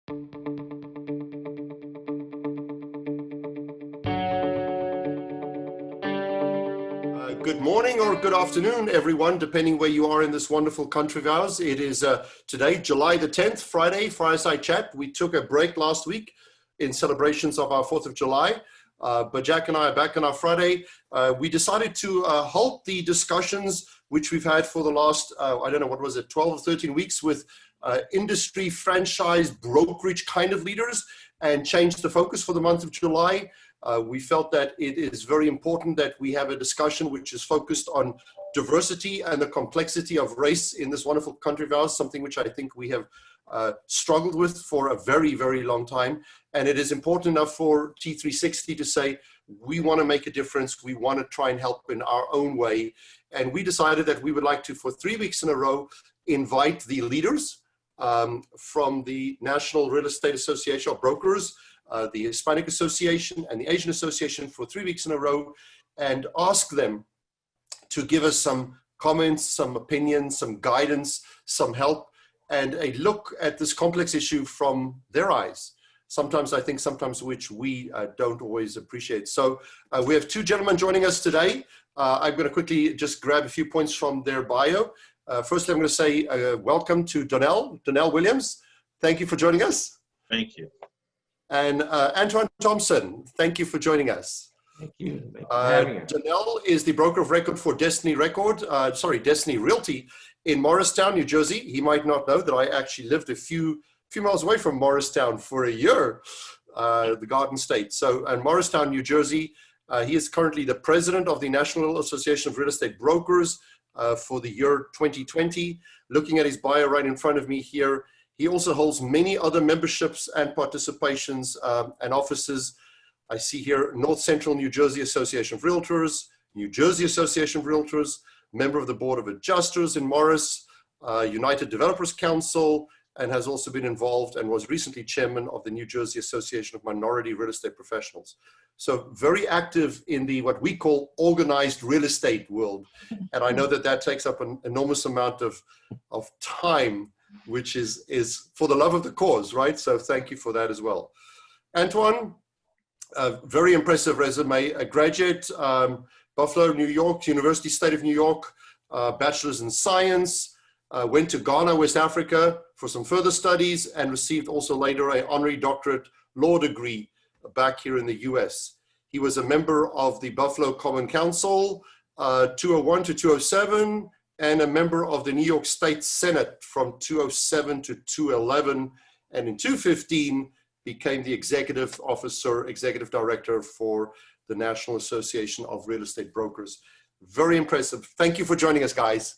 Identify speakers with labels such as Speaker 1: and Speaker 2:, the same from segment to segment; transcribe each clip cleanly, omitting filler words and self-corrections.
Speaker 1: Good morning or good afternoon, everyone, depending where you are in this wonderful country of ours. It is today, July the 10th, Friday, Fireside Chat. We took a break last week in celebrations of our 4th of July, but Jack and I are back on our Friday. We decided to halt the discussions which we've had for the last, I don't know, what was it, 12 or 13 weeks with industry, franchise, brokerage kind of leaders, and change the focus for the month of July. We felt that it is very important that we have a discussion which is focused on diversity and the complexity of race in this wonderful country of ours, something which I think we have struggled with for a very, very long time. And it is important enough for T360 to say, we want to make a difference. We want to try and help in our own way. And we decided that we would like to, for 3 weeks in a row, invite the leaders from the National Real Estate Association of Brokers, the Hispanic Association and the Asian Association for 3 weeks in a row, and ask them to give us some comments, some opinions, some guidance, some help, and a look at this complex issue from their eyes. Sometimes I think sometimes which we don't always appreciate. So we have two gentlemen joining us today. I'm going to quickly just grab a few points from their bio. Firstly, I'm going to say welcome to Donnell Williams. Thank you for joining us.
Speaker 2: Thank you.
Speaker 1: And Antoine Thompson, thank you for joining us.
Speaker 3: Thank you. Thank you for having us.
Speaker 1: Donnell is the broker of record for Destiny Realty in Morristown, New Jersey. He might not know that I actually lived a few miles away from Morristown for a year, the Garden State. So, in Morristown, New Jersey, he is currently the president of the National Association of Real Estate Brokers for the year 2020. Looking at his bio right in front of me here, he also holds many other memberships and participations and offices. I see here North Central New Jersey Association of Realtors, New Jersey Association of Realtors, member of the Board of Adjusters in Morris, United Developers Council, and has also been involved and was recently chairman of the New Jersey Association of Minority Real Estate Professionals. So very active in the what we call organized real estate world. And I know that that takes up an enormous amount of time, which is for the love of the cause, right? So thank you for that as well. Antoine, a very impressive resume, a graduate, Buffalo, New York, University State of New York, bachelor's in science, went to Ghana, West Africa for some further studies and received also later an honorary doctorate law degree back here in the US. He was a member of the Buffalo Common Council, 201 to 207, and a member of the New York State Senate from 207 to 211, and in 215 became the executive director for the National Association of Real Estate Brokers. Very impressive. Thank you for joining us, guys.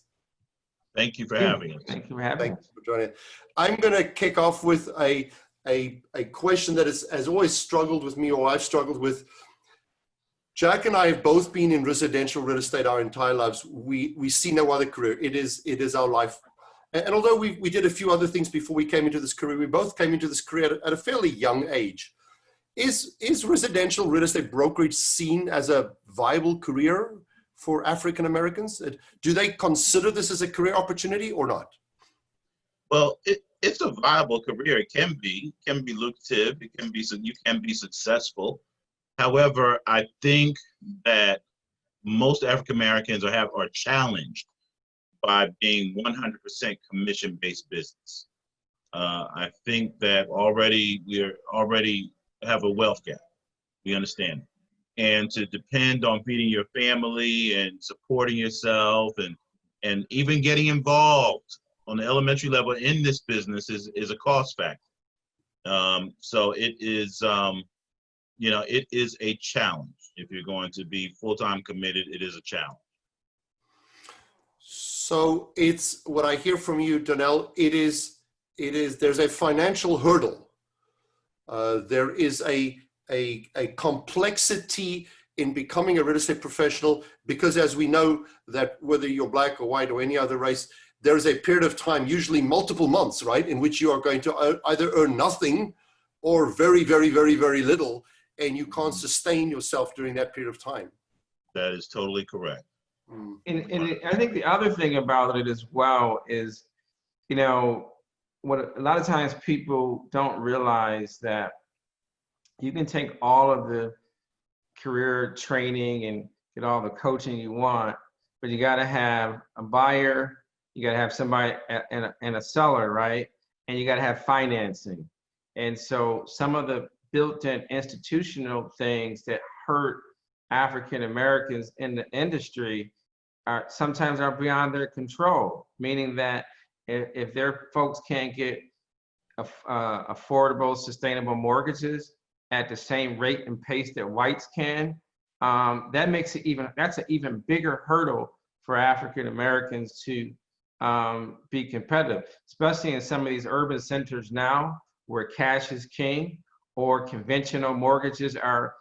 Speaker 2: Thank you for having us.
Speaker 3: Thank you for having us.
Speaker 1: Thank you for joining us. I'm going to kick off with a question that has always struggled with me, or I've struggled with. Jack and I have both been in residential real estate our entire lives. We see no other career. It is our life. And although we did a few other things before we came into this career, we both came into this career at a fairly young age. Is residential real estate brokerage seen as a viable career for African Americans? Do they consider this as a career opportunity or not?
Speaker 2: Well, it's a viable career. It can be lucrative. You can be successful. However, I think that most African Americans are challenged by being 100% commission-based business. I think that we already have a wealth gap. We understand. And to depend on feeding your family and supporting yourself and even getting involved on the elementary level in this business is a cost factor. So it is, it is a challenge. If you're going to be full-time committed, it is a challenge.
Speaker 1: So it's what I hear from you, Donnell. There's a financial hurdle. There is a complexity in becoming a real estate professional, because as we know that whether you're black or white or any other race, there's a period of time, usually multiple months, right, in which you are going to either earn nothing or very, very, very, very little, and you can't sustain yourself during that period of time.
Speaker 2: That is totally correct.
Speaker 3: And I think the other thing about it as well is, what a lot of times people don't realize that you can take all of the career training and get all the coaching you want, but you got to have a buyer, you got to have somebody and a seller, right? And you got to have financing. And so some of the built-in institutional things that hurt African Americans in the industry are sometimes are beyond their control, meaning that if their folks can't get affordable, sustainable mortgages at the same rate and pace that whites can, that makes it that's an even bigger hurdle for African Americans to be competitive, especially in some of these urban centers now where cash is king or conventional mortgages are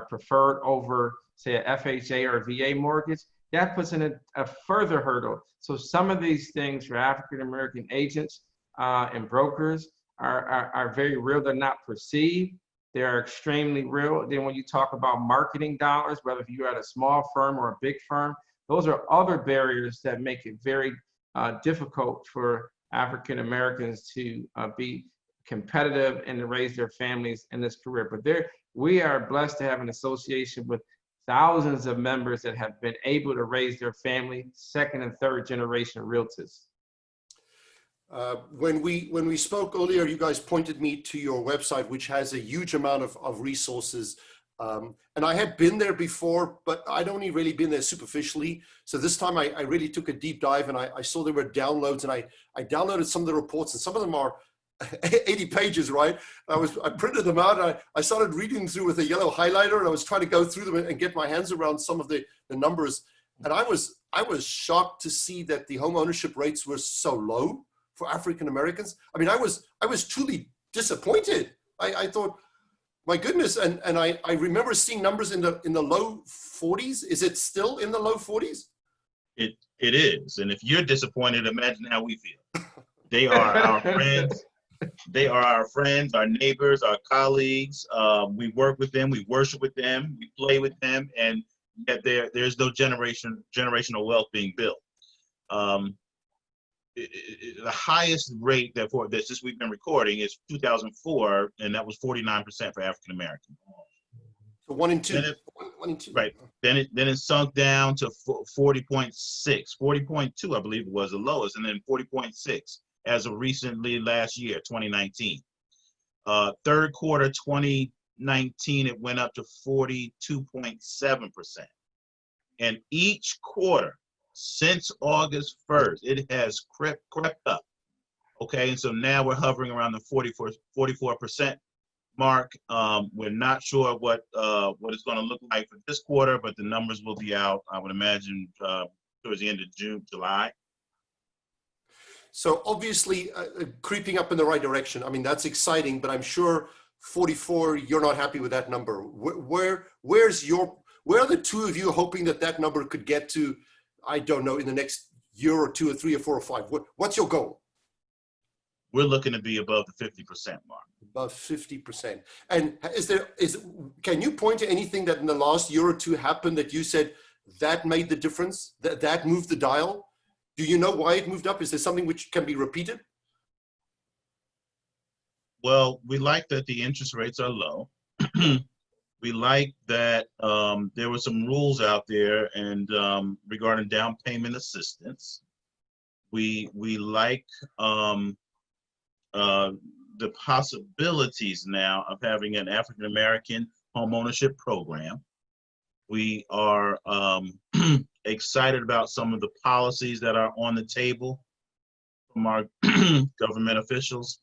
Speaker 3: preferred over, say, a FHA or VA mortgage. That puts in a further hurdle. So some of these things for African American agents and brokers are very real. They're not perceived. They are extremely real. Then when you talk about marketing dollars, whether you're at a small firm or a big firm, those are other barriers that make it very difficult for African Americans to be competitive and to raise their families in this career. But we are blessed to have an association with thousands of members that have been able to raise their family, second and third generation realtors.
Speaker 1: When we spoke earlier, you guys pointed me to your website, which has a huge amount of resources. And I had been there before, but I'd only really been there superficially. So this time I really took a deep dive, and I saw there were downloads, and I downloaded some of the reports, and some of them are 80 pages, right? I printed them out, and I started reading through with a yellow highlighter, and I was trying to go through them and get my hands around some of the numbers. And I was shocked to see that the home ownership rates were so low for African Americans. I mean, I was truly disappointed. I thought, my goodness, and I remember seeing numbers in the low 40s. Is it still in the low 40s?
Speaker 2: It is, and if you're disappointed, imagine how we feel. They are our friends. They are our friends, our neighbors, our colleagues. We work with them, we worship with them, we play with them, and yet there's no generational wealth being built. The highest rate that since we've been recording is 2004, and that was 49% for African American.
Speaker 1: So 1 in 2.
Speaker 2: 1 in 2. Right. Then it sunk down to 40.6, 40.2, I believe it was the lowest, and then 40.6 as of recently last year, 2019. Third quarter 2019, it went up to 42.7%. And each quarter since August 1st, it has crept up. Okay, and so now we're hovering around the 44% mark. We're not sure what it's going to look like for this quarter, but the numbers will be out, I would imagine, towards the end of June, July.
Speaker 1: So obviously creeping up in the right direction. I mean, that's exciting, but I'm sure 44, you're not happy with that number. Where are the two of you hoping that number could get to, I don't know, in the next year or 2 or 3 or 4 or 5? What's your goal?
Speaker 2: We're looking to be above the 50% mark.
Speaker 1: Above 50%. And can you point to anything that in the last year or 2 happened that you said that made the difference, that moved the dial? Do you know why it moved up? Is there something which can be repeated?
Speaker 2: Well, we like that the interest rates are low. We like that there were some rules out there and regarding down payment assistance. We like the possibilities now of having an African American home ownership program. We are excited about some of the policies that are on the table from our government officials,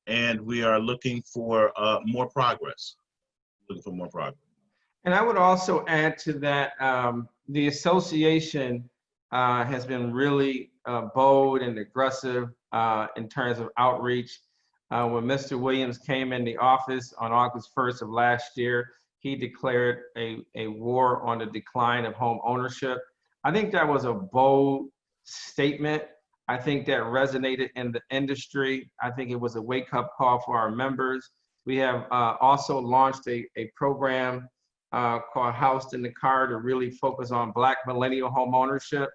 Speaker 2: and we are looking for more progress.
Speaker 3: And I would also add to that, the association has been really bold and aggressive in terms of outreach. When Mr. Williams came in the office on August 1st of last year, he declared a war on the decline of home ownership. I think that was a bold statement. I think that resonated in the industry. I think it was a wake-up call for our members. We have also launched a program called Housed in the Car to really focus on Black millennial home ownership,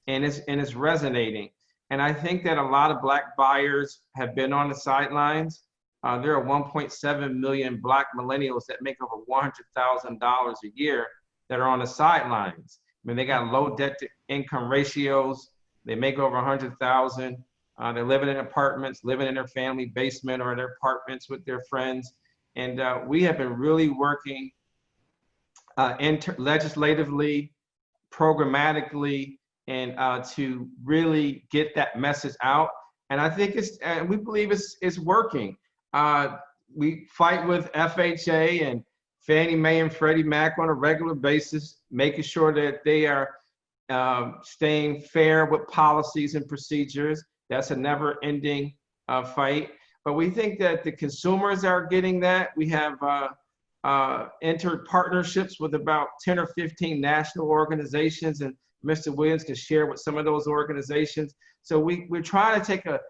Speaker 3: and it's resonating. And I think that a lot of Black buyers have been on the sidelines. There are 1.7 million Black millennials that make over $100,000 a year that are on the sidelines. I mean, they got low debt to income ratios. They make over 100,000. They're living in apartments, living in their family basement or in their apartments with their friends. And we have been really working legislatively, programmatically, and to really get that message out. And I think we believe it's working. We fight with FHA and Fannie Mae and Freddie Mac on a regular basis, making sure that they are staying fair with policies and procedures. That's a never-ending fight. But we think that the consumers are getting that. We have entered partnerships with about 10 or 15 national organizations, and Mr. Williams can share with some of those organizations. So we're trying to take a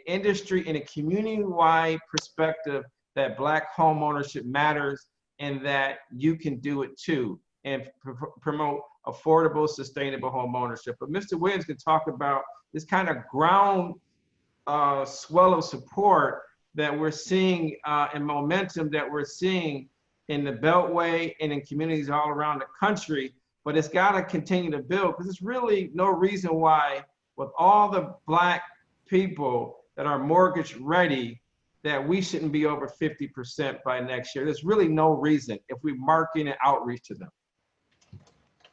Speaker 3: industry and a community-wide perspective that Black home ownership matters and that you can do it too, and promote affordable, sustainable home ownership. But Mr. Williams can talk about this kind of ground swell of support that we're seeing and momentum that we're seeing in the Beltway and in communities all around the country. But it's got to continue to build, because there's really no reason why, with all the Black people that are mortgage ready, that we shouldn't be over 50% by next year. There's really no reason if we market and outreach to them.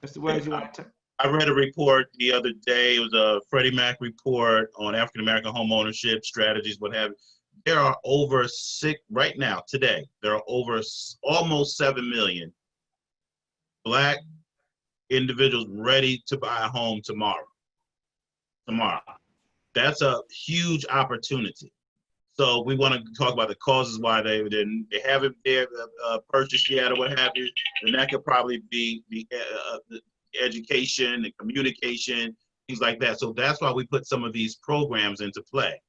Speaker 3: Mr. Williams, you want to?
Speaker 2: I read a report the other day. It was a Freddie Mac report on African-American home ownership strategies, what have you. There are over right now, today, there are over almost 7 million Black individuals ready to buy a home tomorrow. That's a huge opportunity. So we want to talk about the causes why they haven't purchased yet or what have you, and that could probably be the education, the communication, things like that. So that's why we put some of these programs into play.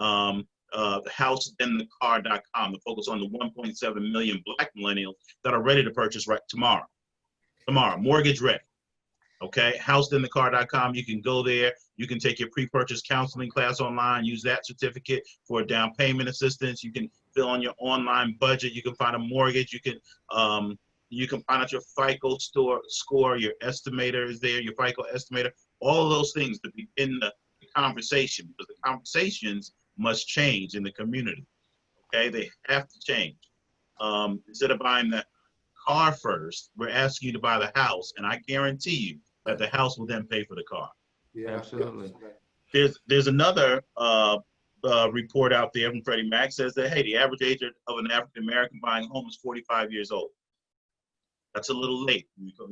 Speaker 2: HouseInTheCar.com to focus on the 1.7 million Black millennials that are ready to purchase tomorrow, mortgage ready. Okay, HouseInTheCar.com. You can go there. You can take your pre-purchase counseling class online. Use that certificate for down payment assistance. You can fill in your online budget. You can find a mortgage. You can find out your FICO score. Your estimator is there. Your FICO estimator. All of those things to begin the conversation, because the conversations must change in the community. Okay, they have to change. Instead of buying the car first, we're asking you to buy the house, and I guarantee you that the house will then pay for the car.
Speaker 3: Yeah, absolutely.
Speaker 2: There's another report out there from Freddie Mac says that, hey, the average age of an African American buying a home is 45 years old. That's a little late.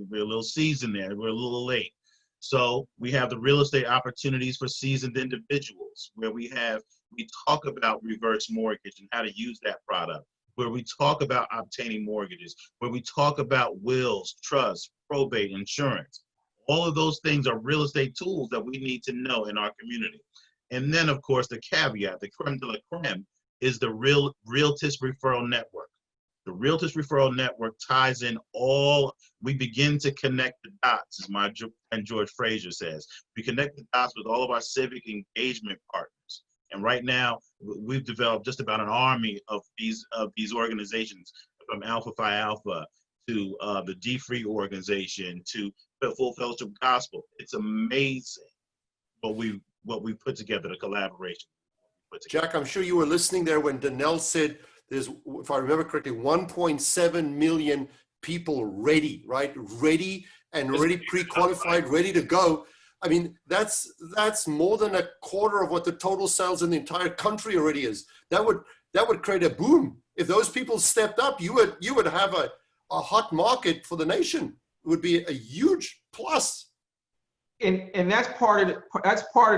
Speaker 2: We're a little seasoned there. We're a little late. So we have the real estate opportunities for seasoned individuals, where we talk about reverse mortgage and how to use that product, where we talk about obtaining mortgages, where we talk about wills, trusts, probate, insurance. All of those things are real estate tools that we need to know in our community. And then, of course, the caveat, the creme de la creme, is the Realtist Referral Network. The Realtist Referral Network ties in we begin to connect the dots, as my friend George Frazier says. We connect the dots with all of our civic engagement partners. And right now, we've developed just about an army of these organizations, from Alpha Phi Alpha to the D-Free organization to the Full Fellowship Gospel. It's amazing what we put together, the collaboration.
Speaker 1: Jack, I'm sure you were listening there when Donnell said there's, if I remember correctly, 1.7 million people ready, right? Ready pre-qualified, ready to go. I mean, that's more than a quarter of what the total sales in the entire country already is. That would create a boom. If those people stepped up, you would have a hot market for the nation. It would be a huge plus.
Speaker 3: And that's part of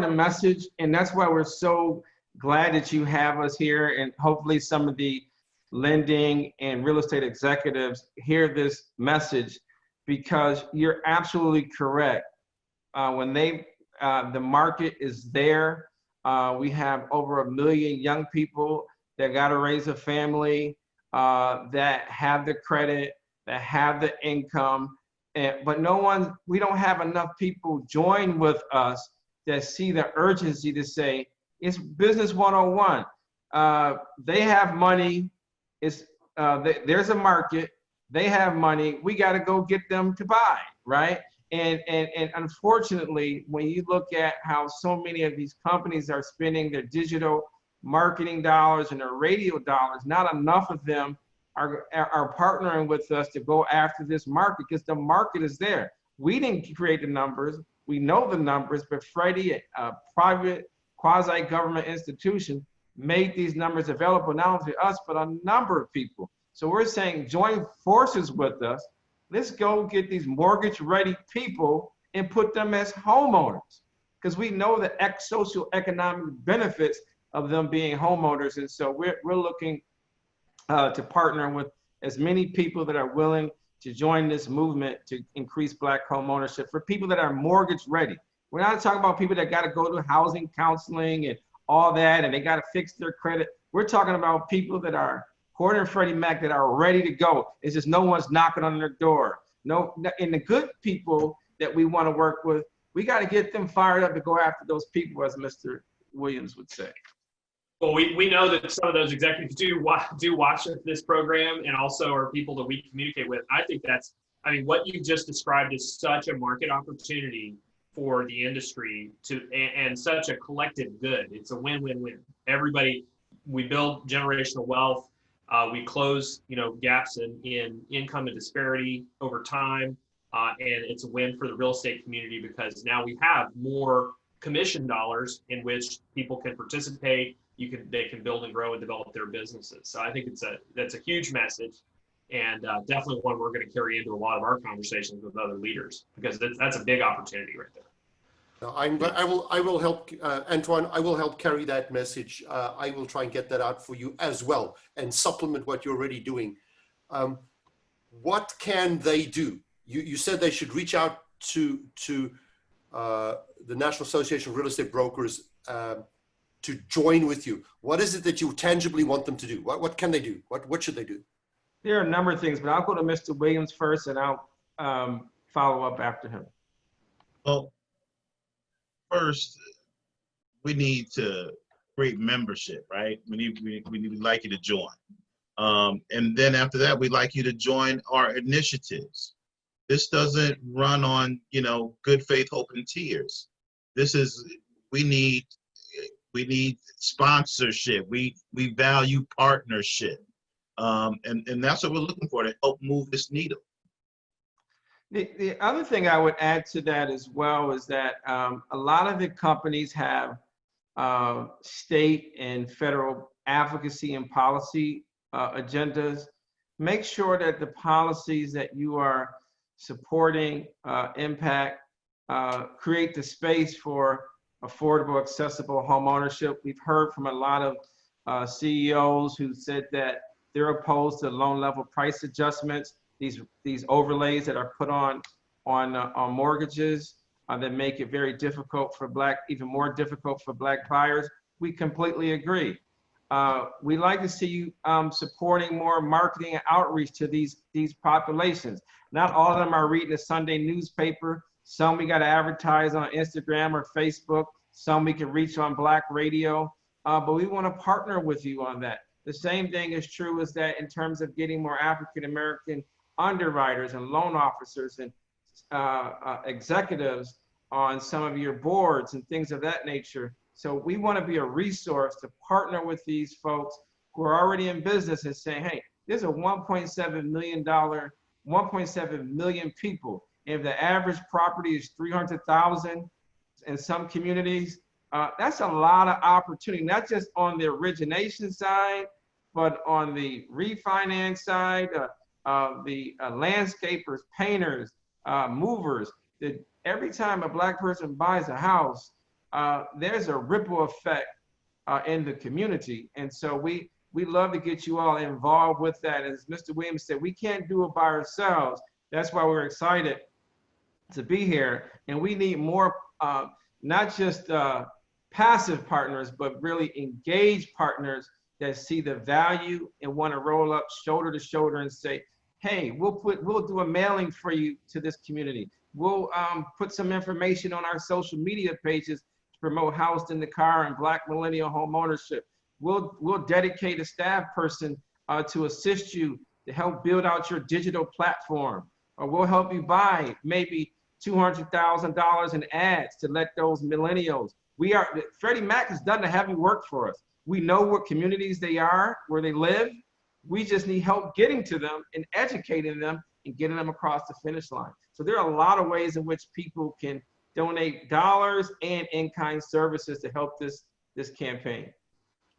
Speaker 3: the message, and that's why we're so glad that you have us here, and hopefully some of the lending and real estate executives hear this message, because you're absolutely correct. When the market is there, we have over 1 million young people that got to raise a family, that have the credit, that have the income, but we don't have enough people join with us that see the urgency to say, it's business 101. They have money. There's a market. They have money. We got to go get them to buy, right? And unfortunately, when you look at how so many of these companies are spending their digital marketing dollars and their radio dollars, not enough of them are partnering with us to go after this market, because the market is there. We didn't create the numbers. We know the numbers, but Freddie, a private quasi-government institution, made these numbers available not only to us, but a number of people. So we're saying join forces with us. Let's go get these mortgage-ready people and put them as homeowners, because we know the social economic benefits of them being homeowners. And so we're looking to partner with as many people that are willing to join this movement to increase Black home ownership, for people that are mortgage ready. We're not talking about people that got to go to housing counseling and all that, and they got to fix their credit. We're talking about people that are Corner and Freddie Mac that are ready to go. It's just no one's knocking on their door. And the good people that we want to work with, we got to get them fired up to go after those people, as Mr. Williams would say.
Speaker 4: Well, we know that some of those executives do watch this program, and also are people that we communicate with. I think what you just described is such a market opportunity for the industry and such a collective good. It's a win-win-win. Everybody, we build generational wealth. We close, gaps in income and disparity over time, and it's a win for the real estate community, because now we have more commission dollars in which people can participate. They can build and grow and develop their businesses. So I think that's a huge message, and definitely one we're going to carry into a lot of our conversations with other leaders, because that's a big opportunity right there.
Speaker 1: I will help, Antoine, I will help carry that message. I will try and get that out for you as well and supplement what you're already doing. What can they do? You said they should reach out to the National Association of Real Estate Brokers to join with you. What is it that you tangibly want them to do? What can they do? What should they do?
Speaker 3: There are a number of things, but I'll go to Mr. Williams first, and I'll follow up after him.
Speaker 2: Well, first, we need to create membership, right? We'd like you to join. And then after that, we'd like you to join our initiatives. This doesn't run on, good faith, hope, and tears. We need sponsorship. We value partnership. And that's what we're looking for, to help move this needle.
Speaker 3: The other thing I would add to that as well is that a lot of the companies have state and federal advocacy and policy agendas. Make sure that the policies that you are supporting impact, create the space for affordable, accessible home ownership. We've heard from a lot of CEOs who said that they're opposed to loan level price adjustments, these overlays that are put on mortgages that make it very difficult for even more difficult for Black buyers. We completely agree. We like to see you supporting more marketing and outreach to these populations. Not all of them are reading a Sunday newspaper. Some we got to advertise on Instagram or Facebook. Some we can reach on Black radio. But we want to partner with you on that. The same thing is true as that in terms of getting more African-American underwriters and loan officers and executives on some of your boards and things of that nature. So we want to be a resource to partner with these folks who are already in business and saying, hey, there's a $1.7 million people. If the average property is $300,000 in some communities, that's a lot of opportunity, not just on the origination side, but on the refinance side, the landscapers, painters, movers. Every time a Black person buys a house, there's a ripple effect in the community. And so we love to get you all involved with that. As Mr. Williams said, we can't do it by ourselves. That's why we're excited to be here. And we need more, not just passive partners, but really engaged partners that see the value and want to roll up shoulder to shoulder and say, hey, we'll do a mailing for you to this community. We'll put some information on our social media pages promote housed in the car and Black millennial home ownership. We'll dedicate a staff person to assist you to help build out your digital platform, or we'll help you buy maybe $200,000 in ads to let those millennials. Freddie Mac has done the heavy work for us. We know what communities they are, where they live. We just need help getting to them and educating them and getting them across the finish line. So there are a lot of ways in which people can donate dollars and in-kind services to help this campaign.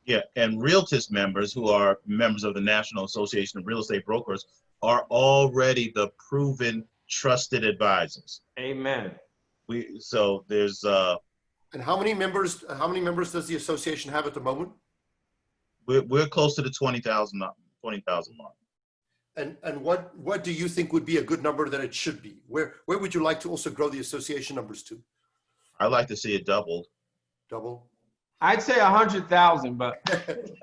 Speaker 2: Yeah, and Realtist members who are members of the National Association of Real Estate Brokers are already the proven trusted advisors.
Speaker 3: Amen.
Speaker 2: So there's
Speaker 1: and how many members does the association have at the moment?
Speaker 2: We're close to the 20,000 mark.
Speaker 1: And what do you think would be a good number that it should be? Where would you like to also grow the association numbers to?
Speaker 2: I'd like to see it doubled.
Speaker 1: Double?
Speaker 3: I'd say 100,000, but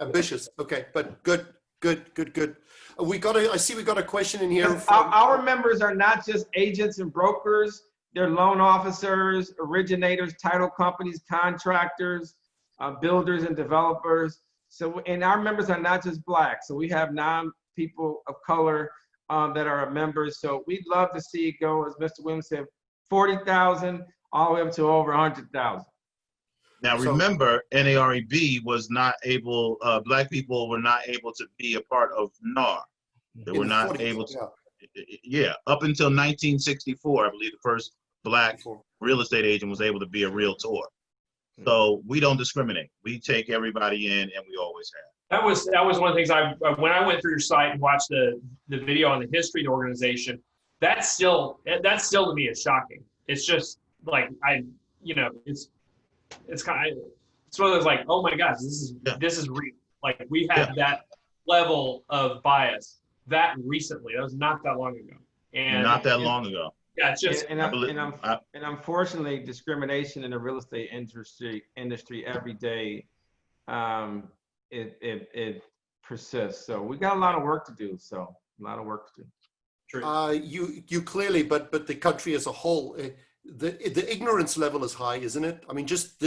Speaker 1: ambitious. Okay, but good. I see we got a question in here.
Speaker 3: Our members are not just agents and brokers. They're loan officers, originators, title companies, contractors, builders and developers. So, and our members are not just Black. So we have non-people of color that are members. So we'd love to see it go, as Mr. Williams said, 40,000 all the way up to over 100,000.
Speaker 2: Now remember, NAREB was not able, Black people were not able to be a part of NAR. They were not able to, up until 1964, I believe the first Black real estate agent was able to be a realtor. So we don't discriminate. We take everybody in, and we always have.
Speaker 4: That was one of the things when I went through your site and watched the video on the history of the organization, that's still to me is shocking. It's just like it's kind of, it's one of those like, oh my gosh, this is real. Like we had that level of bias that recently. That was not that long ago. And
Speaker 2: not that long ago.
Speaker 4: Yeah, it's just
Speaker 3: and unfortunately, discrimination in the real estate industry every day, it persists. So we got a lot of work to do. True.
Speaker 1: You clearly, but the country as a whole, the ignorance level is high, isn't it? I mean, just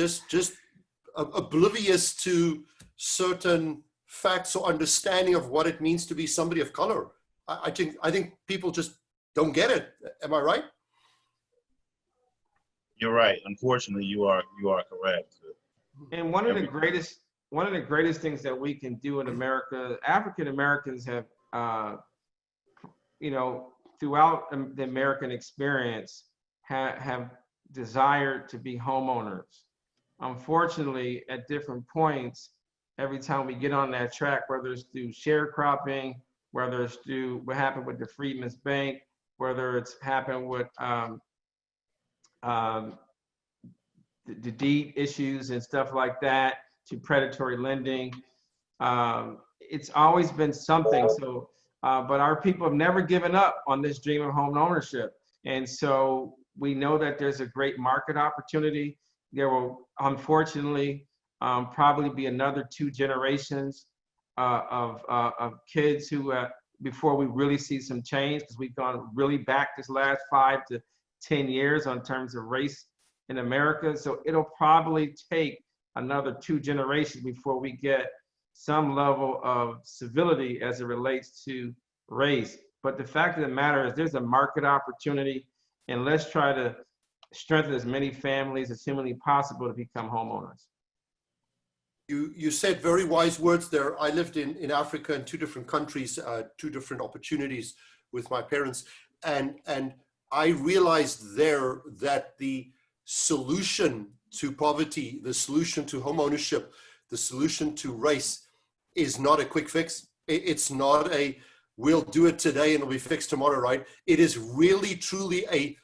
Speaker 1: oblivious to certain facts or understanding of what it means to be somebody of color. I think people just don't get it. Am I right?
Speaker 2: You're right. Unfortunately, you are correct.
Speaker 3: And one of the greatest things that we can do in America, African Americans have, throughout the American experience, have desired to be homeowners. Unfortunately, at different points, every time we get on that track, whether it's through sharecropping, whether it's through what happened with the Freedmen's Bank, whether it's happened with the deed issues and stuff like that, to predatory lending, it's always been something. So, but our people have never given up on this dream of home ownership. And so we know that there's a great market opportunity. There will, unfortunately, probably be another 2 generations of kids who, before we really see some change, because we've gone really back this last 5 to 10 years on terms of race in America. So it'll probably take another 2 generations before we get some level of civility as it relates to race. But the fact of the matter is there's a market opportunity, and let's try to strengthen as many families as humanly possible to become homeowners.
Speaker 1: You said very wise words there. I lived in Africa in 2 different countries, 2 different opportunities with my parents. And I realized there that the solution to poverty, the solution to home ownership, the solution to race is not a quick fix. It's not a, we'll do it today and it'll be fixed tomorrow, right? It is really, truly a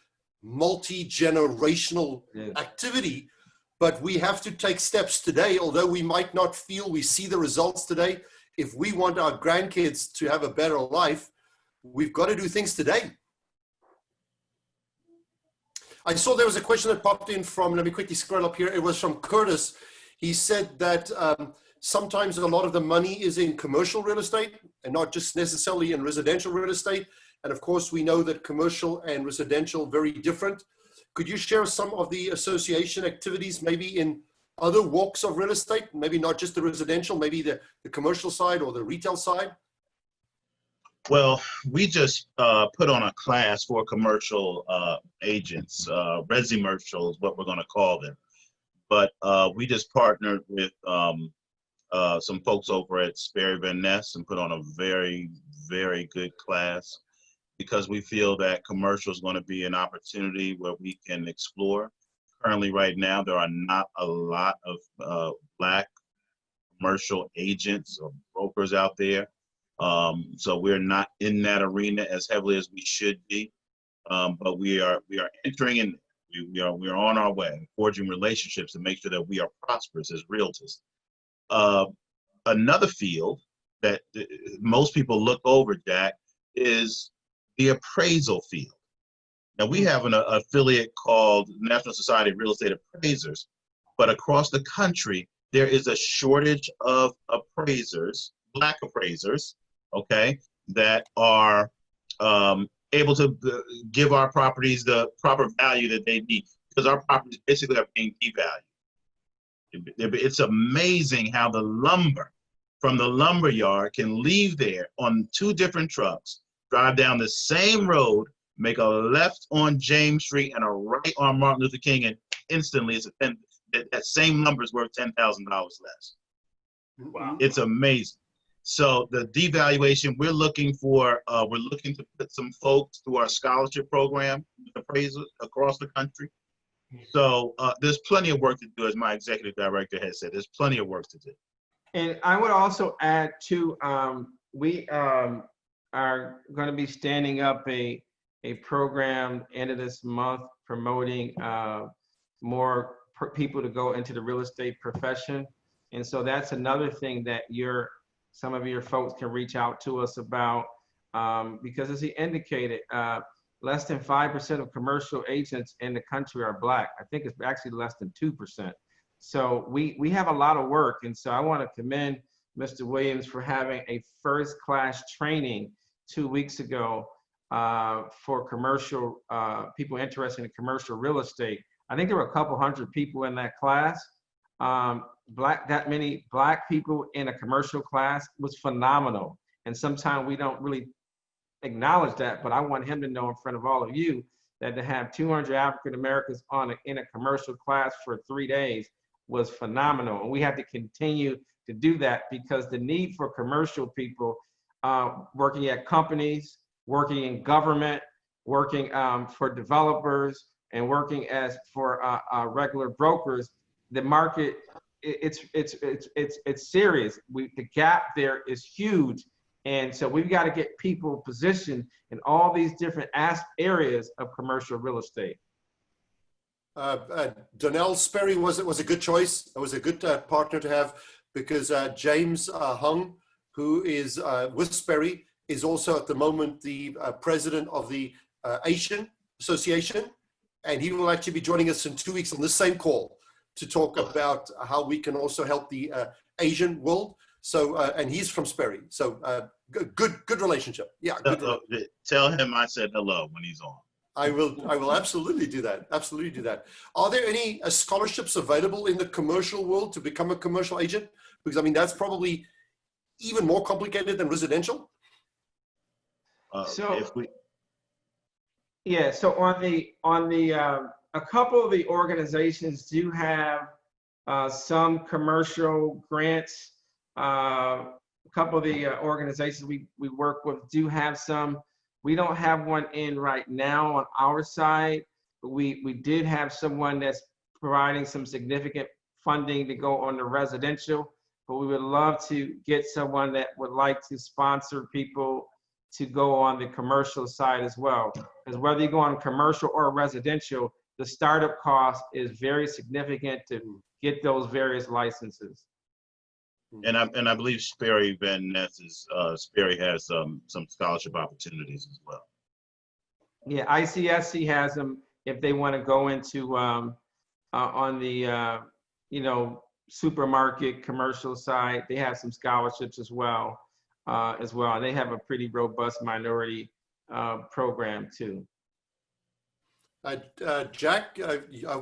Speaker 1: multi-generational activity. But we have to take steps today, although we might not feel we see the results today. If we want our grandkids to have a better life, we've got to do things today. I saw there was a question that popped in from, let me quickly scroll up here. It was from Curtis. He said that sometimes a lot of the money is in commercial real estate and not just necessarily in residential real estate. And of course, we know that commercial and residential very different. Could you share some of the association activities, maybe in other walks of real estate, maybe not just the residential, maybe the commercial side or the retail side?
Speaker 2: Well, we just put on a class for commercial agents, resimercials, what we're going to call them. But we just partnered with some folks over at Sperry Van Ness and put on a very, very good class, because we feel that commercial is going to be an opportunity where we can explore. Currently, right now, there are not a lot of Black commercial agents or brokers out there. So we're not in that arena as heavily as we should be, but we are entering in. We are on our way, forging relationships to make sure that we are prosperous as realtors. Another field that most people look over, Jack, is the appraisal field. Now, we have an affiliate called National Society of Real Estate Appraisers, but across the country, there is a shortage of appraisers, Black appraisers, okay, that are able to give our properties the proper value that they need, because our properties basically are being devalued. It's amazing how the lumber from the lumber yard can leave there on 2 different trucks, drive down the same road, make a left on James Street and a right on Martin Luther King, and instantly it's that same lumber is worth $10,000 less.
Speaker 4: Wow.
Speaker 2: It's amazing. So the devaluation, we're looking to put some folks through our scholarship program, appraisers across the country. So there's plenty of work to do, as my executive director has said. There's plenty of work to do.
Speaker 3: And I would also add too, we are going to be standing up a program end of this month promoting more people to go into the real estate profession. And so that's another thing that some of your folks can reach out to us about, because as he indicated, less than 5% of commercial agents in the country are Black. I think it's actually less than 2%. So we have a lot of work. And so I want to commend Mr. Williams for having a first-class training 2 weeks ago for commercial people interested in commercial real estate. I think there were a couple hundred people in that class. That many Black people in a commercial class was phenomenal. And sometimes we don't really acknowledge that, but I want him to know in front of all of you that to have 200 African Americans in a commercial class for 3 days was phenomenal. And we have to continue to do that, because the need for commercial people working at companies, working in government, working for developers, and working for regular brokers, the market, it's serious. The gap there is huge. And so we've got to get people positioned in all these different areas of commercial real estate.
Speaker 1: Donnell, Sperry was a good choice. It was a good partner to have, because James Hung, who is with Sperry, is also at the moment the president of the Asian Association, and he will actually be joining us in 2 weeks on the same call to talk about how we can also help the Asian world. So, and he's from Sperry. So, good relationship. Yeah.
Speaker 2: Tell him I said hello when he's on.
Speaker 1: I will absolutely do that. Absolutely do that. Are there any scholarships available in the commercial world to become a commercial agent? Because I mean, that's probably even more complicated than residential.
Speaker 3: So a couple of the organizations do have some commercial grants. A couple of the organizations we work with do have some. We don't have one in right now on our side, but we did have someone that's providing some significant funding to go on the residential, but we would love to get someone that would like to sponsor people to go on the commercial side as well. Because whether you go on commercial or residential, the startup cost is very significant to get those various licenses.
Speaker 2: And I believe Sperry Van Ness Sperry has some scholarship opportunities as well.
Speaker 3: Yeah, ICSC has them if they want to go into on the supermarket commercial side. They have some scholarships as well. And they have a pretty robust minority program too.
Speaker 1: Jack,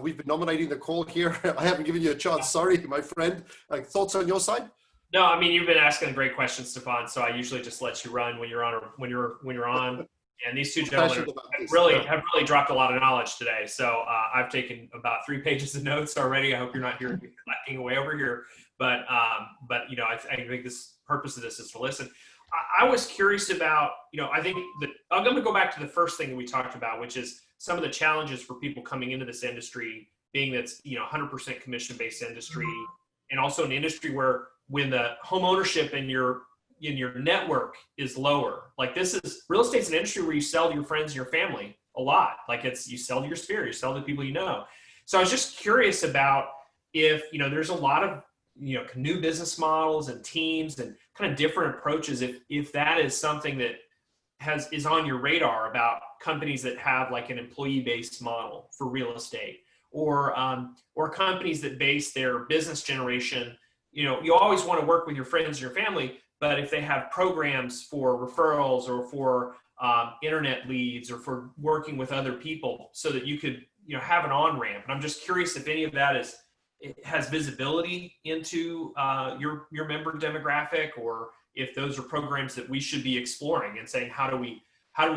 Speaker 1: we've been nominating the call here. I haven't given you a chance. Sorry, my friend. Thoughts on your side?
Speaker 4: No, I mean, you've been asking great questions, Stefan. So I usually just let you run when you're on, when you're on. And these two gentlemen have really dropped a lot of knowledge today. So I've taken about 3 pages of notes already. I hope you're not hearing me collecting away over here. But you know, I think this purpose of this is to listen. I was curious about, you know, I think that I'm going to go back to the first thing that we talked about, which is some of the challenges for people coming into this industry, being that's, you know, 100% commission-based industry, and also an industry where when the home ownership in your network is lower, like this is real estate's an industry where you sell to your friends and your family a lot. Like you sell to your sphere, you sell to people you know. So I was just curious about if, you know, there's a lot of, you know, new business models and teams and kind of different approaches. If that is something that is on your radar about companies that have like an employee-based model for real estate, or companies that base their business generation. You know, you always want to work with your friends and your family, but if they have programs for referrals or for internet leads or for working with other people, so that you could, you know, have an on-ramp. And I'm just curious if any of that has visibility into your member demographic, or if those are programs that we should be exploring and saying, how do we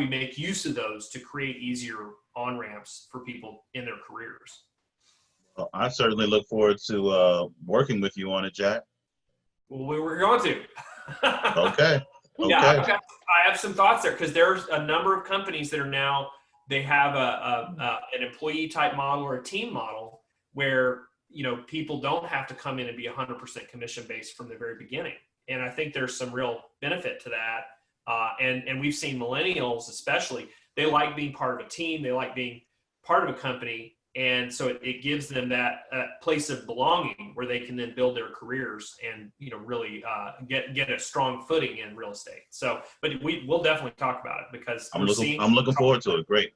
Speaker 4: make use of those to create easier on-ramps for people in their careers?
Speaker 2: Well, I certainly look forward to working with you on it, Jack.
Speaker 4: Well, we were going to.
Speaker 2: Okay.
Speaker 4: Yeah, I have some thoughts there, because there's a number of companies that are now, they have an employee type model or a team model where, you know, people don't have to come in and be 100% commission based from the very beginning. And I think there's some real benefit to that. And we've seen millennials, especially, they like being part of a team. They like being part of a company. And so it gives them that place of belonging where they can then build their careers and, you know, really get a strong footing in real estate. So, but we'll definitely talk about it, because
Speaker 2: I'm looking forward to it. Great.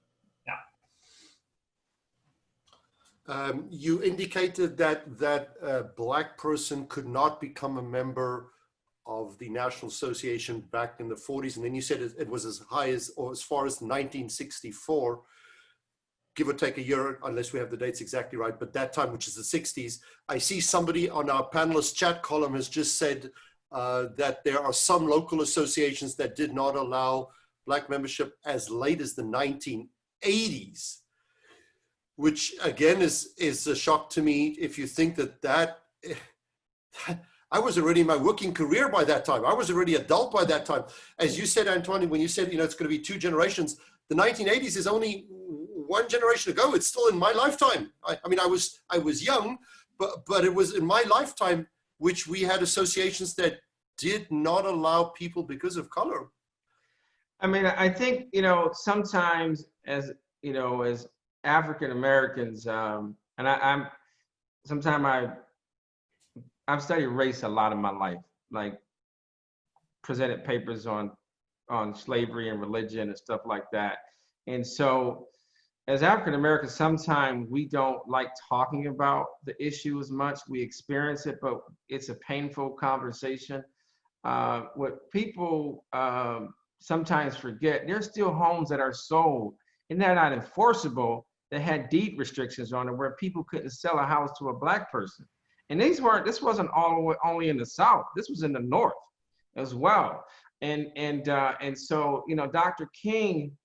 Speaker 4: Yeah.
Speaker 1: You indicated that a Black person could not become a member of the National Association back in the 40s. And then you said it was as high as, or as far as 1964. Give or take a year, unless we have the dates exactly right, but that time, which is the 60s. I see somebody on our panelist chat column has just said that there are some local associations that did not allow Black membership as late as the 1980s, which again is a shock to me. If you think that I was already in my working career by that time. I was already adult by that time. As you said, Antoine, when you said, you know, it's going to be 2 generations, the 1980s is only 1 generation ago. It's still in my lifetime. I mean, I was young, but it was in my lifetime, which we had associations that did not allow people because of color.
Speaker 3: I mean, I think, you know, sometimes as, you know, as African Americans, and I've studied race a lot of my life, like presented papers on slavery and religion and stuff like that. And so as African Americans, sometimes we don't like talking about the issue as much. We experience it, but it's a painful conversation. What people sometimes forget, there's still homes that are sold and they're not enforceable, that had deed restrictions on it, where people couldn't sell a house to a Black person. And this wasn't only in the South. This was in the North as well. And so, you know, Dr. King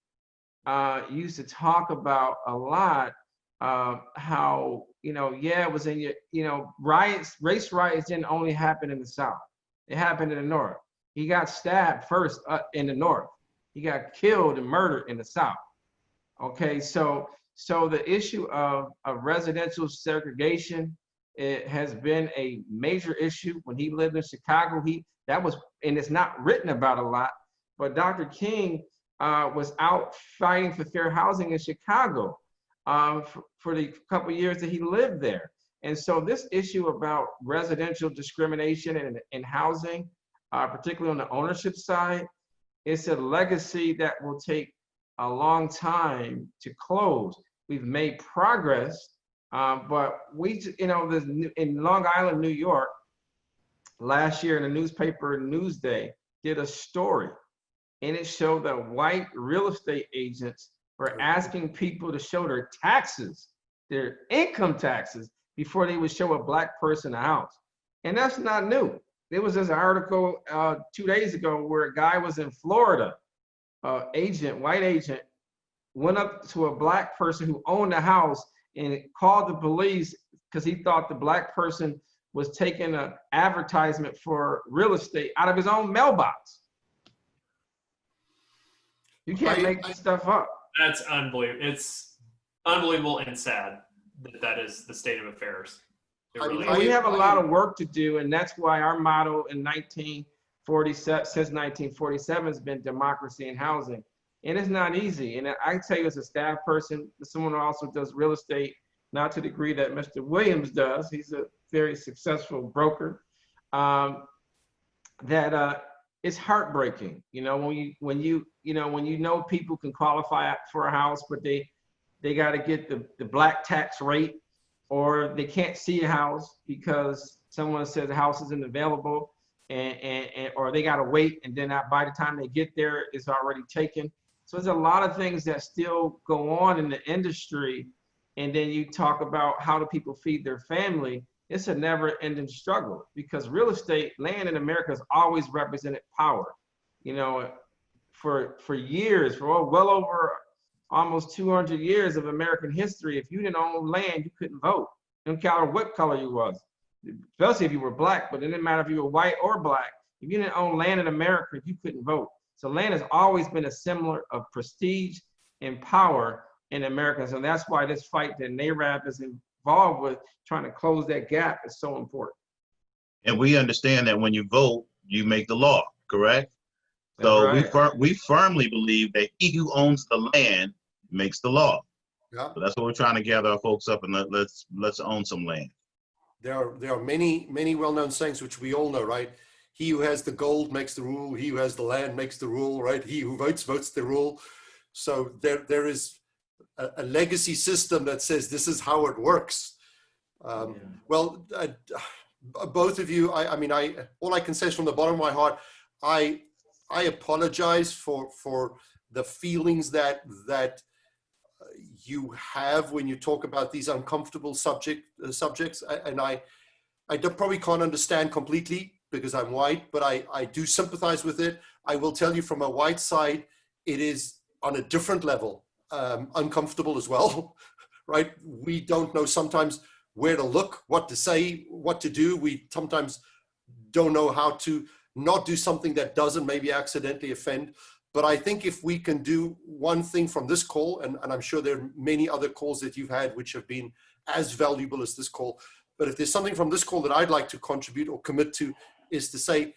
Speaker 3: used to talk about a lot how, you know, yeah, it was in your, you know, race riots didn't only happen in the South. It happened in the North. He got stabbed first in the North. He got killed and murdered in the South. Okay, so the issue of residential segregation, it has been a major issue. When he lived in Chicago, and it's not written about a lot, but Dr. King was out fighting for fair housing in Chicago for the couple of years that he lived there. And so this issue about residential discrimination in housing, particularly on the ownership side, it's a legacy that will take a long time to close. We've made progress, but you know, in Long Island, New York, last year in the newspaper Newsday did a story, and it showed that white real estate agents were asking people to show their taxes, their income taxes, before they would show a black person a house. And that's not new. There was this article 2 days ago where a guy was in Florida, white agent, went up to a black person who owned a house and called the police because he thought the black person was taking an advertisement for real estate out of his own mailbox. You can't make this stuff up.
Speaker 4: That's unbelievable. It's unbelievable and sad that that is the state of affairs.
Speaker 3: We have a lot of work to do, and that's why our motto in 1947, since 1947, has been democracy in housing. And it's not easy. And I tell you, as a staff person, someone who also does real estate, not to the degree that Mr. Williams does. He's a very successful broker. It's heartbreaking. You know, when you know people can qualify for a house, but they got to get the black tax rate, or they can't see a house because someone says the house isn't available, or they got to wait, and then by the time they get there, it's already taken. So there's a lot of things that still go on in the industry. And then you talk about how do people feed their family. It's a never-ending struggle because real estate, land in America has always represented power. You know, for years, for well over almost 200 years of American history, if you didn't own land, you couldn't vote. It didn't matter what color you was, especially if you were black, but it didn't matter if you were white or black. If you didn't own land in America, you couldn't vote. So land has always been a symbol of prestige and power in America. So that's why this fight that NAREB is involved with, trying to close that gap, is so important.
Speaker 2: And we understand that when you vote, you make the law, correct?
Speaker 3: That's
Speaker 2: so
Speaker 3: right.
Speaker 2: we firmly believe that he who owns the land makes the law.
Speaker 1: Yeah.
Speaker 2: So that's what we're trying to gather our folks up and let's own some land.
Speaker 1: There are many well-known sayings which we all know, right? He who has the gold makes the rule. He who has the land makes the rule, right? He who votes the rule. So there is a legacy system that says this is how it works. Well, both of you, I mean, all I can say is from the bottom of my heart, I apologize for the feelings that you have when you talk about these uncomfortable subjects, and I probably can't understand completely because I'm white, but I do sympathize with it. I will tell you from a white side, it is on a different level, uncomfortable as well, right? We don't know sometimes where to look, what to say, what to do. We sometimes don't know how to not do something that doesn't maybe accidentally offend. But I think if we can do one thing from this call, and I'm sure there are many other calls that you've had which have been as valuable as this call, but if there's something from this call that I'd like to contribute or commit to, is to say,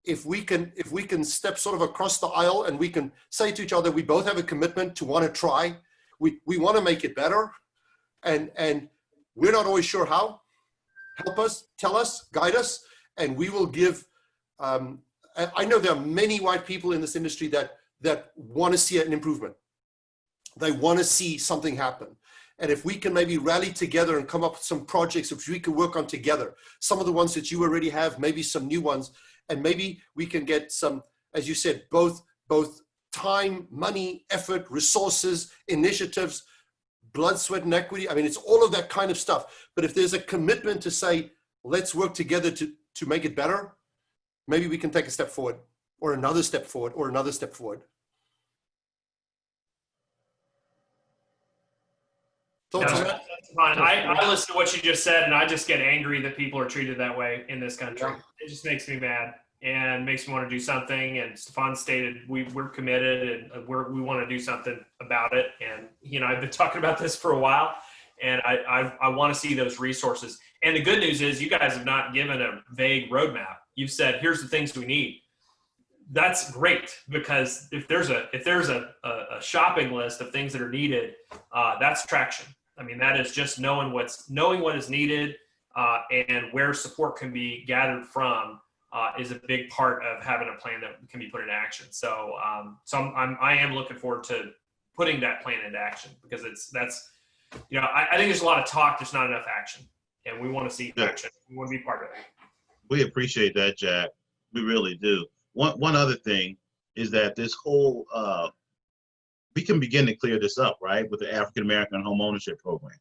Speaker 1: if we can step sort of across the aisle and we can say to each other, we both have a commitment to want to try, we want to make it better, and we're not always sure how. Help us, tell us, guide us, and we will give. I know there are many white people in this industry that want to see an improvement. They want to see something happen. And if we can maybe rally together and come up with some projects which we can work on together, some of the ones that you already have, maybe some new ones, and maybe we can get some, as you said, both time, money, effort, resources, initiatives, blood, sweat, and equity. I mean, it's all of that kind of stuff. But if there's a commitment to say, let's work together to make it better, maybe we can take a step forward, or another step forward, or another step forward. Thoughts on that?
Speaker 4: That's fine. I listen to what you just said, and I just get angry that people are treated that way in this country.
Speaker 1: Yeah.
Speaker 4: It just makes me mad and makes me want to do something. And Stefan stated we're committed and we want to do something about it. And I've been talking about this for a while, and I want to see those resources. And the good news is you guys have not given a vague roadmap. You've said, here's the things we need. That's great, because if there's a shopping list of things that are needed, that's traction. I mean, that is just knowing what is needed and where support can be gathered from is a big part of having a plan that can be put into action. So I am looking forward to putting that plan into action, because I think there's a lot of talk, there's not enough action, and we want to see action. We want to be part of it.
Speaker 2: We appreciate that, Jack. We really do. One other thing is that this whole we can begin to clear this up, right, with the African American home ownership program.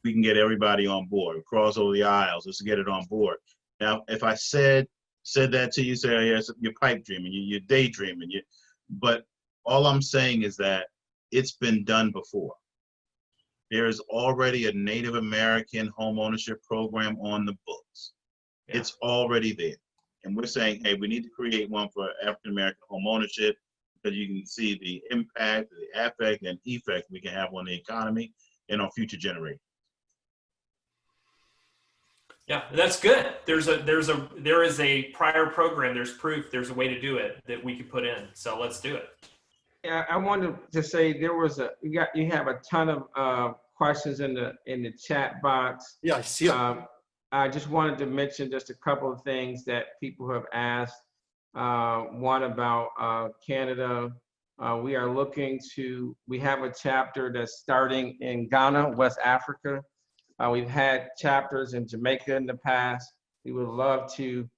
Speaker 2: We can get everybody on board, cross over the aisles, let's get it on board. Now, if I said that to you, say, oh, yes, you're pipe dreaming, you're daydreaming, but all I'm saying is that it's been done before. There is already a Native American home ownership program on the books. Yeah. It's already there. And we're saying, hey, we need to create one for African American home ownership because you can see the impact, the affect, and effect we can have on the economy and on future generations.
Speaker 4: Yeah, that's good. There is a prior program. There's proof. There's a way to do it that we could put in. So let's do it.
Speaker 3: Yeah, I wanted to say you have a ton of questions in the chat box.
Speaker 1: Yeah, I see them.
Speaker 3: I just wanted to mention just a couple of things that people have asked. One about Canada. We have a chapter that's starting in Ghana, West Africa. We've had chapters in Jamaica in the past. We would love to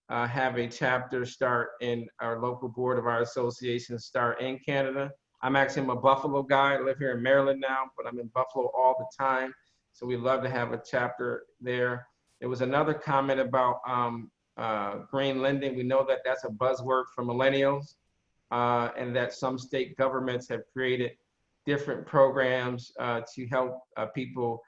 Speaker 3: have a chapter start in our local board of our association start in Canada. I'm a Buffalo guy. I live here in Maryland now, but I'm in Buffalo all the time. So we'd love to have a chapter there. There was another comment about green lending. We know that that's a buzzword for millennials and that some state governments have created different programs to help people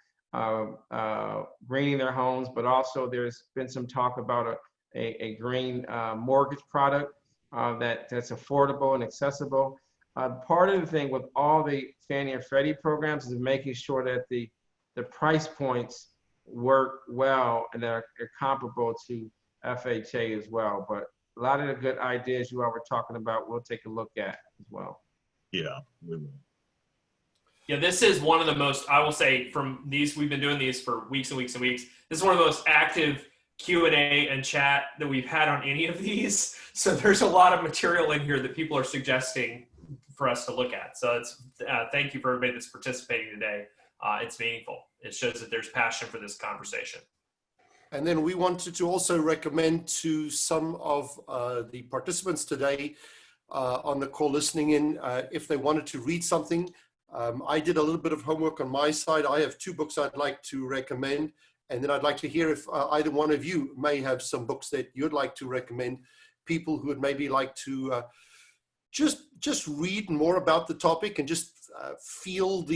Speaker 3: greening their homes, but also there's been some talk about a green mortgage product that's affordable and accessible. Part of the thing with all the Fannie and Freddie programs is making sure that the price points work well and that are comparable to FHA as well. But a lot of the good ideas you all were talking about, we'll take a look at as well.
Speaker 2: Yeah, we will.
Speaker 4: Yeah, this is one of the most, I will say, from these, we've been doing these for weeks and weeks and weeks. This is one of the most active Q&A and chat that we've had on any of these. So there's a lot of material in here that people are suggesting for us to look at. So it's thank you for everybody that's participating today. It's meaningful. It shows that there's passion for this conversation.
Speaker 1: And then we wanted to also recommend to some of the participants today on the call listening in, if they wanted to read something. I did a little bit of homework on my side. I have 2 books I'd like to recommend, and then I'd like to hear if either one of you may have some books that you'd like to recommend, people who would maybe like to just read more about the topic and just feel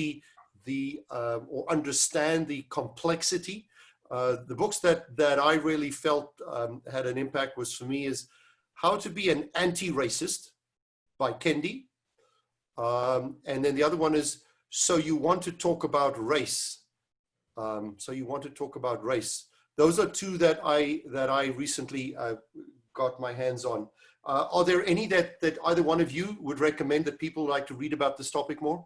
Speaker 1: or understand the complexity. The books that I really felt had an impact was for me is How to Be an Anti-Racist by Kendi. And then the other one is So You Want to Talk About Race. So You Want to Talk About Race. Those are 2 that I recently got my hands on. Are there any that either one of you would recommend that people like to read about this topic more?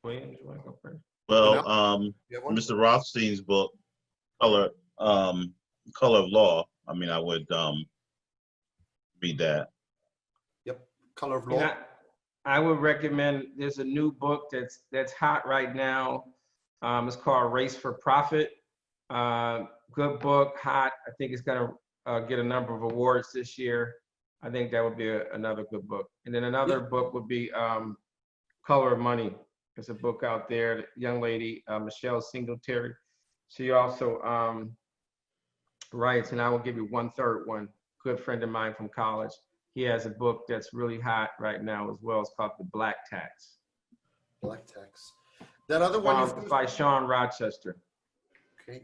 Speaker 3: Williams, you want to go first?
Speaker 2: Well, Mr. Rothstein's book, Color of Law. I mean, I would read that.
Speaker 1: Yep, Color of Law.
Speaker 3: And I would recommend. There's a new book that's hot right now. It's called Race for Profit. Good book, hot. I think it's gonna get a number of awards this year. I think that would be another good book. And then another book would be Color of Money. There's a book out there, the young lady, Michelle Singletary. She also writes, and I will give you one third one, good friend of mine from college. He has a book that's really hot right now as well. It's called The Black Tax.
Speaker 1: Black Tax. That other one
Speaker 3: by Sean Rochester.
Speaker 1: Okay.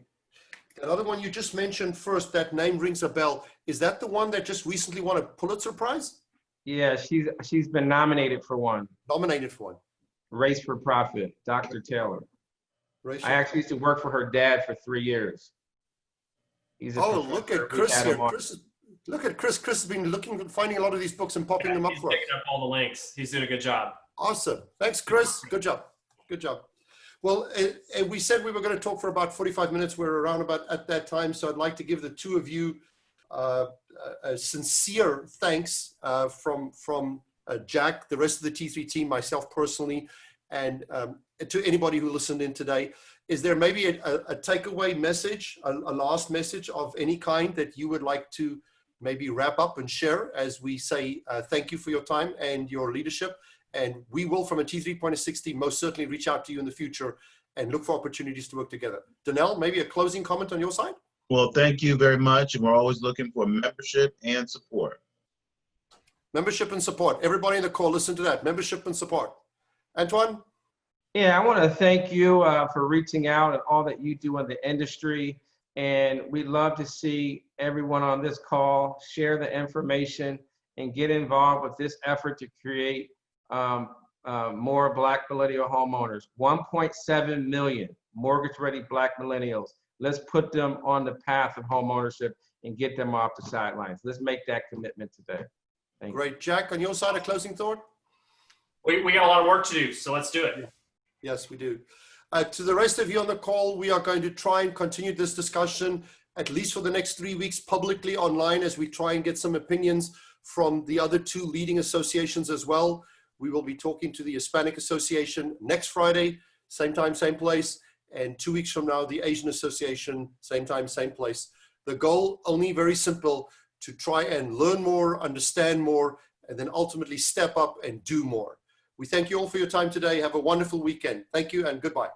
Speaker 1: That other one you just mentioned first, that name rings a bell. Is that the one that just recently won a Pulitzer Prize?
Speaker 3: Yeah, she's been nominated for one.
Speaker 1: Nominated for one.
Speaker 3: Race for Profit, Dr. Taylor. I actually used to work for her dad for 3 years.
Speaker 1: Look at Chris here. Look at Chris. Chris has been finding a lot of these books and popping them up for us.
Speaker 4: He's picking up all the links. He's doing a good job.
Speaker 1: Awesome. Thanks, Chris. Good job. Good job. Well, we said we were going to talk for about 45 minutes. We're around about at that time. So I'd like to give the 2 of you a sincere thanks from Jack, the rest of the T3 team, myself personally, and to anybody who listened in today. Is there maybe a takeaway message, a last message of any kind that you would like to maybe wrap up and share as we say thank you for your time and your leadership. And we will, from a T3.60, most certainly reach out to you in the future and look for opportunities to work together. Donnell, maybe a closing comment on your side?
Speaker 2: Well, thank you very much. And we're always looking for membership and support.
Speaker 1: Membership and support. Everybody in the call, listen to that. Membership and support. Antoine?
Speaker 3: Yeah, I want to thank you for reaching out and all that you do in the industry. And we'd love to see everyone on this call share the information and get involved with this effort to create more Black millennial homeowners. 1.7 million mortgage-ready Black millennials. Let's put them on the path of homeownership and get them off the sidelines. Let's make that commitment today. Thank you.
Speaker 1: Great. Jack, on your side, a closing thought?
Speaker 4: We got a lot of work to do, so let's do it.
Speaker 1: Yes, we do. To the rest of you on the call, we are going to try and continue this discussion, at least for the next 3 weeks, publicly online, as we try and get some opinions from the other two leading associations as well. We will be talking to the Hispanic Association next Friday, same time, same place. And 2 weeks from now, the Asian Association, same time, same place. The goal, only very simple, to try and learn more, understand more, and then ultimately step up and do more. We thank you all for your time today. Have a wonderful weekend. Thank you and goodbye.